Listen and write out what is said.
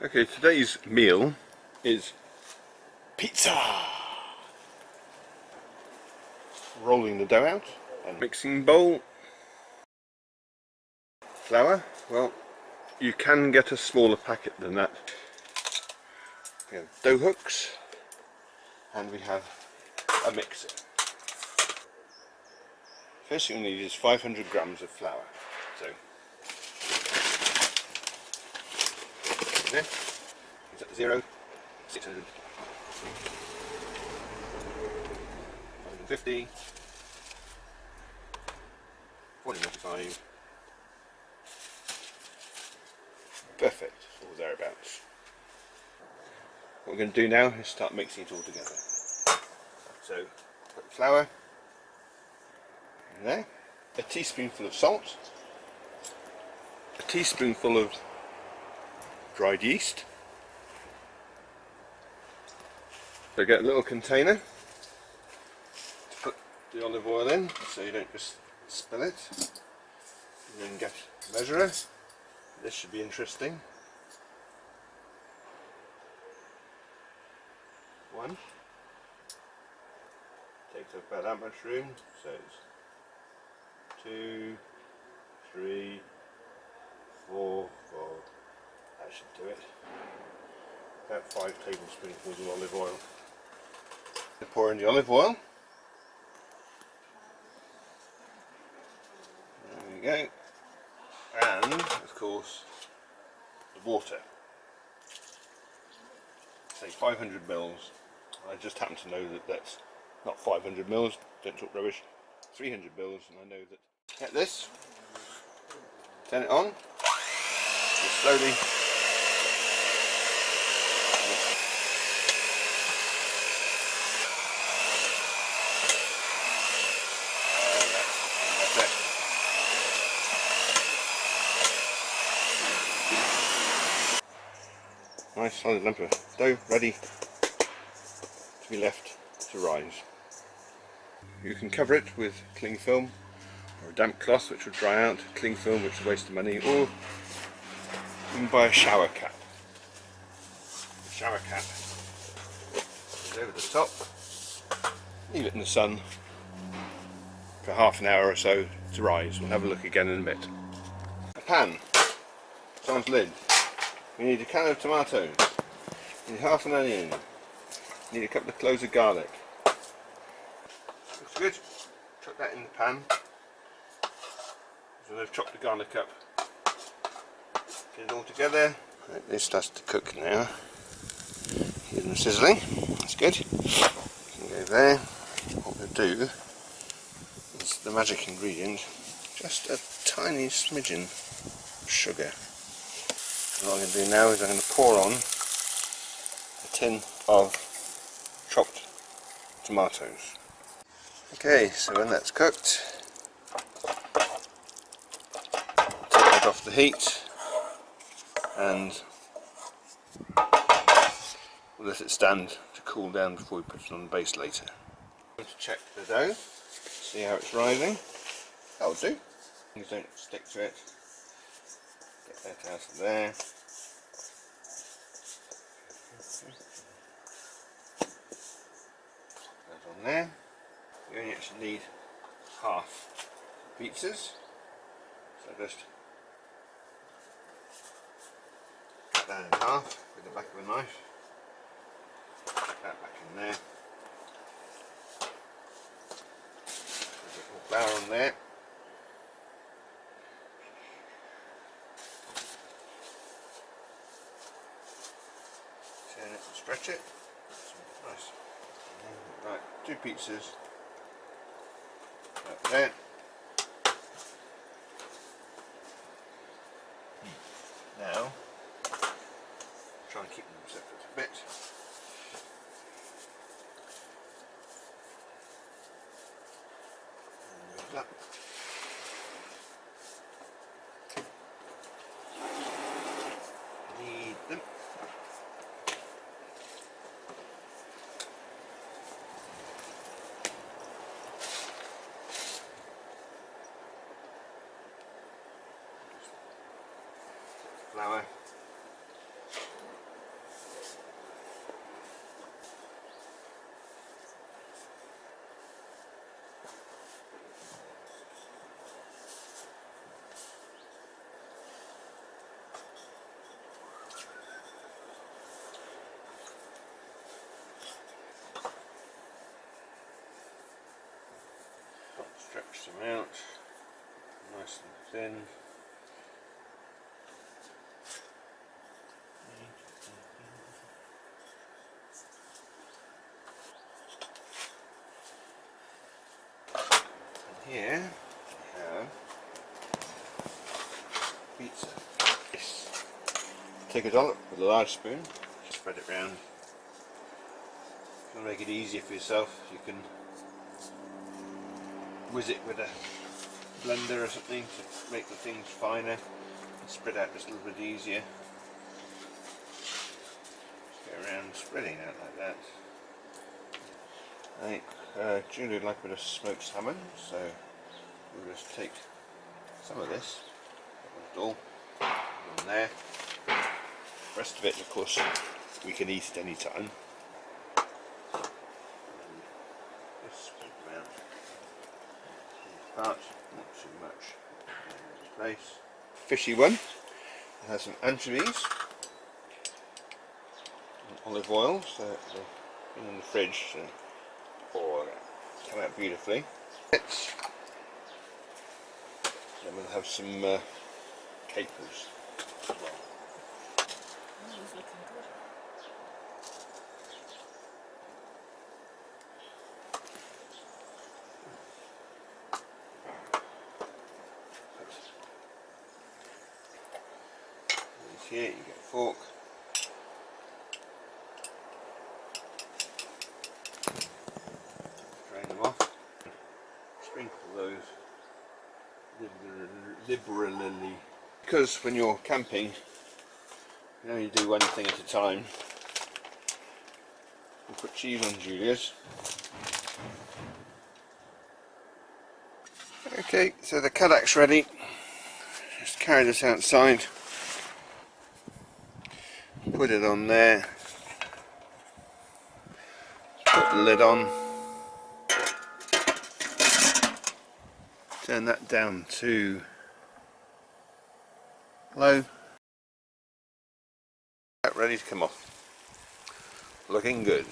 Okay, today's meal is pizza. Rolling the dough out and mixing bowl. Flour, well, you can get a smaller packet than that. We have dough hooks and we have a mixer. First thing we need is 500 grams of flour. So there, is that 0, 600, 150, 495, perfect, or thereabouts. What we're going to do now is start mixing it all together. So put the flour in there, a teaspoonful of salt, a teaspoonful of dried yeast. So get a little container to put the olive oil in so you don't just spill it. And then get a measurer. This should be interesting. 1. Takes up about that much room, so it's 2, 3, 4, that should do it. About 5 tablespoonfuls of olive oil. Pour in the olive oil. There we go. And, of course, the water. Say 500 mils. I just happen to know that that's not 500 mils, don't talk rubbish. 300 mils, and I know that. Get this. Turn it on. Just slowly. Nice solid lump of dough ready to be left to rise. You can cover it with cling film or a damp cloth which will dry out, cling film which is a waste of money, or you can buy a shower cap. The shower cap is over the top, leave it in the sun for half an hour or so to rise. We'll have a look again in a bit. A pan, someone's lid. We need a can of tomatoes, we need half an onion, we need a couple of cloves of garlic. Looks good. Chuck that in the pan. So I've chopped the garlic up. Get it all together. Right, this starts to cook now. Here's the sizzling. That's good. Can go there. What we'll do is the magic ingredient, just a tiny smidgen of sugar. And what I'm going to do now is I'm going to pour on a tin of chopped tomatoes. Okay, so when that's cooked, take that off the heat and we'll let it stand to cool down before we put it on the base later. I'm going to check the dough, see how it's rising. That'll do. Things don't stick to it. Get that out of there. That on there. You only actually need half pizzas, so just cut that in half with the back of a knife. Put that back in there. Put a bit more flour on there. Turn it and stretch it. Nice. Right, 2 pizzas. Like that. Now, try and keep them separate a bit. And move up. Knead them. Flour. stretch them out nice and thin. And here we have pizza. Yes. Take a dollop with a large spoon, spread it round. If you want to make it easier for yourself, you can whiz it with a blender or something to make the things finer and spread out just a little bit easier. Just go around spreading out like that. I think Julie would like a bit of smoked salmon, so we'll just take some of this, all on there. The rest of it, of course, we can eat at any time. Just spread them out. Part, not too much. Place. Fishy one. It has some anchovies and olive oil, so they're in the fridge. So come out beautifully. Then we'll have some capers as well. He's looking good. Here you get a fork. Drain them off. Sprinkle those liberally. Because when you're camping, you only do one thing at a time. We'll put cheese on Julia's. Okay, so the Cadac's ready. Just carry this outside. Put it on there. Put the lid on. Turn that down to low. Ready to come off. Looking good.